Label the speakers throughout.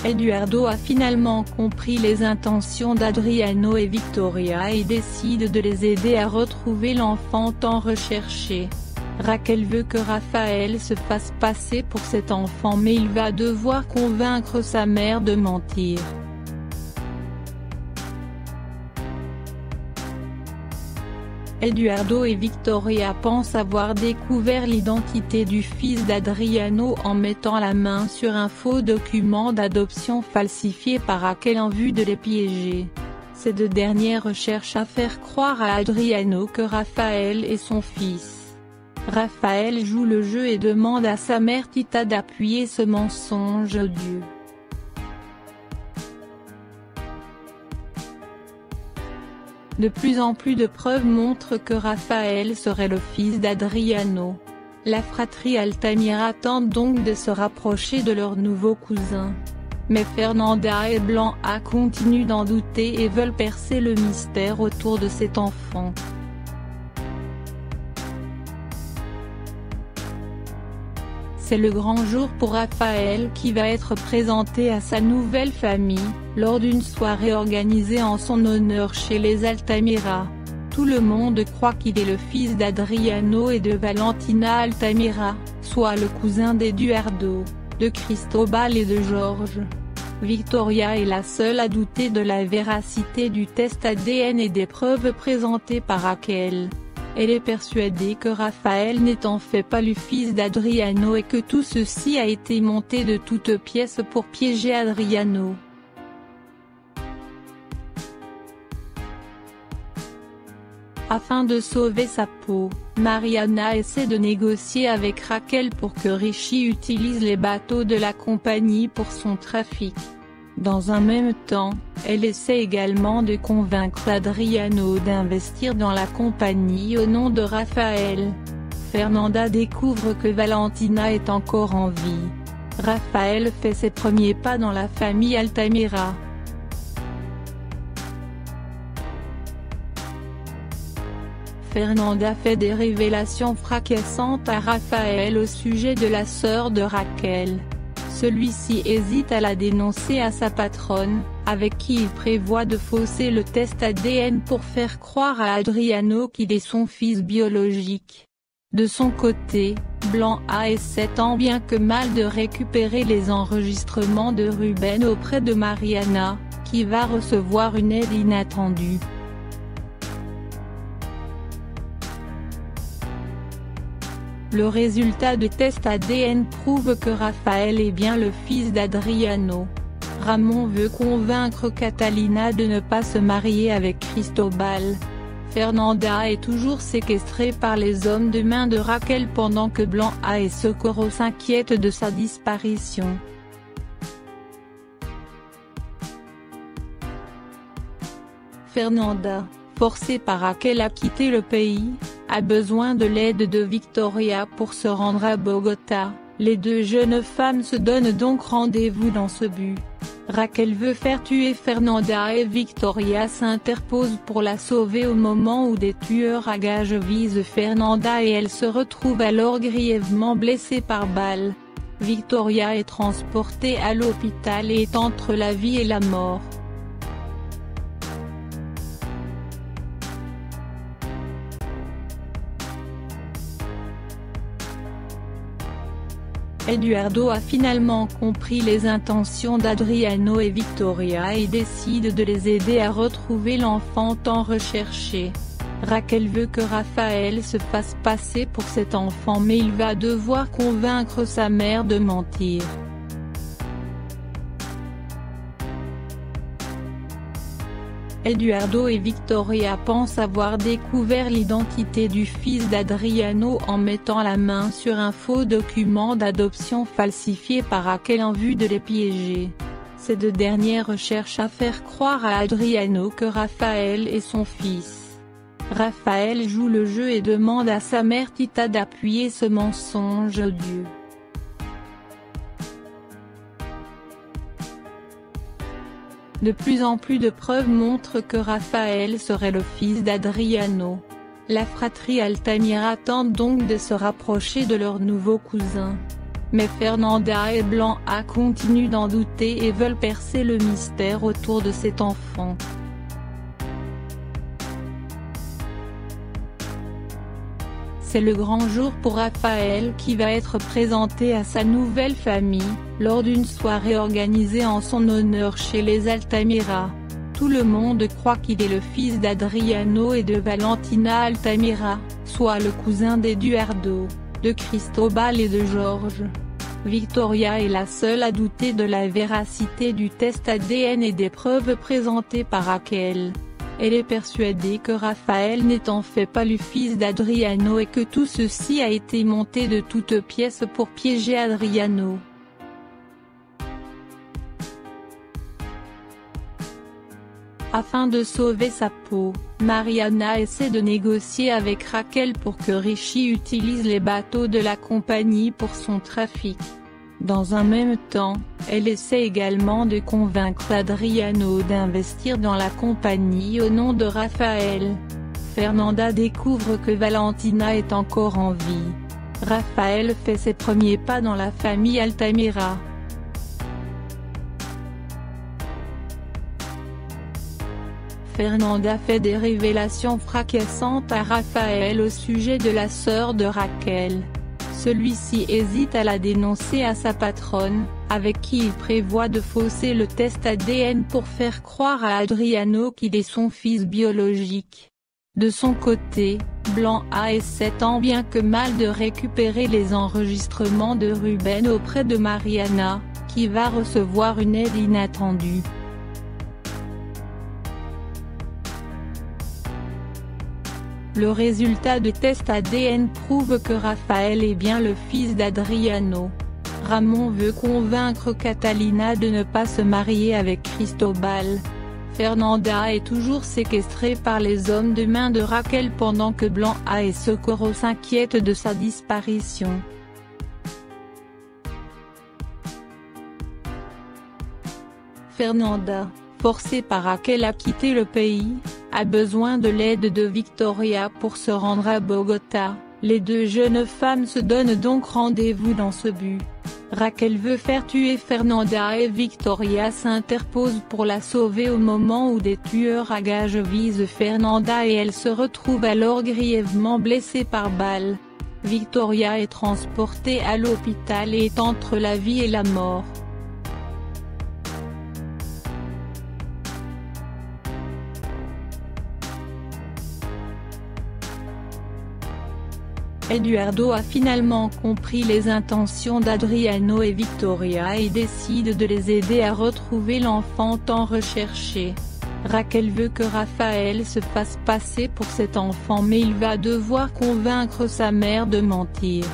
Speaker 1: Eduardo a finalement compris les intentions d'Adriano et Victoria et décide de les aider à retrouver l'enfant tant recherché. Raquel veut que Rafael se fasse passer pour cet enfant, mais il va devoir convaincre sa mère de mentir. Eduardo et Victoria pensent avoir découvert l'identité du fils d'Adriano en mettant la main sur un faux document d'adoption falsifié par Raquel en vue de les piéger. Ces deux dernières cherchent à faire croire à Adriano que Rafael est son fils. Rafael joue le jeu et demande à sa mère Tita d'appuyer ce mensonge odieux. De plus en plus de preuves montrent que Rafael serait le fils d'Adriano. La fratrie Altamira tente donc de se rapprocher de leur nouveau cousin. Mais Fernanda et Blanca continuent d'en douter et veulent percer le mystère autour de cet enfant. C'est le grand jour pour Rafael qui va être présenté à sa nouvelle famille, lors d'une soirée organisée en son honneur chez les Altamira. Tout le monde croit qu'il est le fils d'Adriano et de Valentina Altamira, soit le cousin d'Eduardo, de Cristobal et de Jorge. Victoria est la seule à douter de la véracité du test ADN et des preuves présentées par Raquel. Elle est persuadée que Rafael n'est en fait pas le fils d'Adriano et que tout ceci a été monté de toutes pièces pour piéger Adriano. Afin de sauver sa peau, Mariana essaie de négocier avec Raquel pour que Richie utilise les bateaux de la compagnie pour son trafic. Dans un même temps, elle essaie également de convaincre Adriano d'investir dans la compagnie au nom de Rafael. Fernanda découvre que Valentina est encore en vie. Rafael fait ses premiers pas dans la famille Altamira. Fernanda fait des révélations fracassantes à Rafael au sujet de la sœur de Raquel. Celui-ci hésite à la dénoncer à sa patronne, avec qui il prévoit de fausser le test ADN pour faire croire à Adriano qu'il est son fils biologique. De son côté, Blanca essaie tant bien que mal de récupérer les enregistrements de Ruben auprès de Mariana, qui va recevoir une aide inattendue. Le résultat de test ADN prouve que Rafael est bien le fils d'Adriano. Ramon veut convaincre Catalina de ne pas se marier avec Cristobal. Fernanda est toujours séquestrée par les hommes de main de Raquel pendant que Blanca et Socorro s'inquiètent de sa disparition. Fernanda, forcée par Raquel à quitter le pays, a besoin de l'aide de Victoria pour se rendre à Bogota. Les deux jeunes femmes se donnent donc rendez-vous dans ce but. Raquel veut faire tuer Fernanda et Victoria s'interpose pour la sauver au moment où des tueurs à gages visent Fernanda et elle se retrouve alors grièvement blessée par balle. Victoria est transportée à l'hôpital et est entre la vie et la mort. Eduardo a finalement compris les intentions d'Adriano et Victoria et décide de les aider à retrouver l'enfant tant recherché. Raquel veut que Rafael se fasse passer pour cet enfant, mais il va devoir convaincre sa mère de mentir. Eduardo et Victoria pensent avoir découvert l'identité du fils d'Adriano en mettant la main sur un faux document d'adoption falsifié par Raquel en vue de les piéger. Ces deux dernières cherchent à faire croire à Adriano que Rafael est son fils. Rafael joue le jeu et demande à sa mère Tita d'appuyer ce mensonge odieux. De plus en plus de preuves montrent que Rafael serait le fils d'Adriano. La fratrie Altamira tente donc de se rapprocher de leur nouveau cousin. Mais Fernanda et Blanca continuent d'en douter et veulent percer le mystère autour de cet enfant. C'est le grand jour pour Raphaël qui va être présenté à sa nouvelle famille, lors d'une soirée organisée en son honneur chez les Altamira. Tout le monde croit qu'il est le fils d'Adriano et de Valentina Altamira, soit le cousin d'Eduardo, de Cristobal et de George. Victoria est la seule à douter de la véracité du test ADN et des preuves présentées par Raquel. Elle est persuadée que Raphaël n'est en fait pas le fils d'Adriano et que tout ceci a été monté de toutes pièces pour piéger Adriano. Afin de sauver sa peau, Mariana essaie de négocier avec Raquel pour que Richie utilise les bateaux de la compagnie pour son trafic. Dans un même temps, elle essaie également de convaincre Adriano d'investir dans la compagnie au nom de Raphaël. Fernanda découvre que Valentina est encore en vie. Raphaël fait ses premiers pas dans la famille Altamira. Fernanda fait des révélations fracassantes à Raphaël au sujet de la sœur de Raquel. Celui-ci hésite à la dénoncer à sa patronne, avec qui il prévoit de fausser le test ADN pour faire croire à Adriano qu'il est son fils biologique. De son côté, Blanca essaie tant bien que mal de récupérer les enregistrements de Ruben auprès de Mariana, qui va recevoir une aide inattendue. Le résultat de test ADN prouve que Raphaël est bien le fils d'Adriano. Ramon veut convaincre Catalina de ne pas se marier avec Cristobal. Fernanda est toujours séquestrée par les hommes de main de Raquel pendant que Blanca et Socorro s'inquiètent de sa disparition. Fernanda, forcée par Raquel à quitter le pays, a besoin de l'aide de Victoria pour se rendre à Bogota. Les deux jeunes femmes se donnent donc rendez-vous dans ce but. Raquel veut faire tuer Fernanda et Victoria s'interpose pour la sauver au moment où des tueurs à gages visent Fernanda et elle se retrouve alors grièvement blessée par balle. Victoria est transportée à l'hôpital et est entre la vie et la mort. Eduardo a finalement compris les intentions d'Adriano et Victoria et décide de les aider à retrouver l'enfant tant recherché. Raquel veut que Raphaël se fasse passer pour cet enfant mais il va devoir convaincre sa mère de mentir.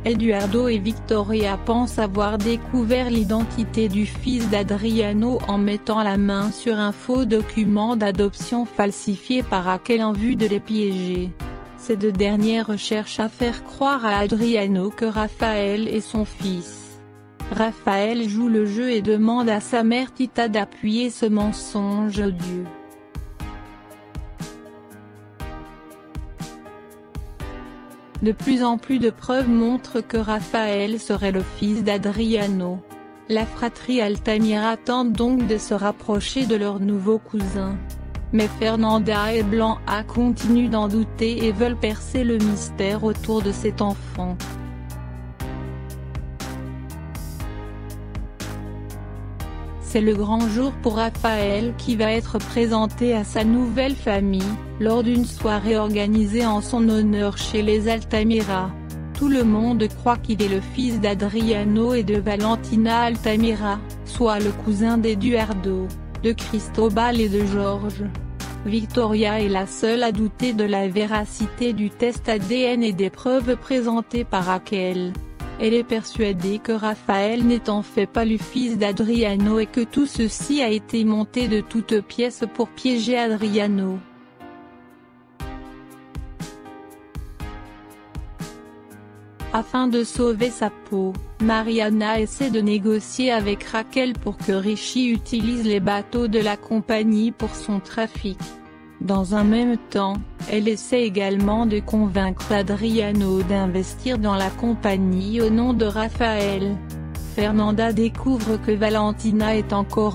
Speaker 1: Eduardo et Victoria pensent avoir découvert l'identité du fils d'Adriano en mettant la main sur un faux document d'adoption falsifié par Raquel en vue de les piéger. Ces deux dernières cherchent à faire croire à Adriano que Raphaël est son fils. Raphaël joue le jeu et demande à sa mère Tita d'appuyer ce mensonge odieux. De plus en plus de preuves montrent que Raphaël serait le fils d'Adriano. La fratrie Altamira tente donc de se rapprocher de leur nouveau cousin. Mais Fernanda et Blanca continuent d'en douter et veulent percer le mystère autour de cet enfant. C'est le grand jour pour Raphaël qui va être présenté à sa nouvelle famille, lors d'une soirée organisée en son honneur chez les Altamira. Tout le monde croit qu'il est le fils d'Adriano et de Valentina Altamira, soit le cousin d'Eduardo, de Cristobal et de George. Victoria est la seule à douter de la véracité du test ADN et des preuves présentées par Raquel. Elle est persuadée que Raphaël n'est en fait pas le fils d'Adriano et que tout ceci a été monté de toutes pièces pour piéger Adriano. Afin de sauver sa peau, Mariana essaie de négocier avec Raquel pour que Richie utilise les bateaux de la compagnie pour son trafic. Dans un même temps, elle essaie également de convaincre Adriano d'investir dans la compagnie au nom de Raphaël. Fernanda découvre que Valentina est encore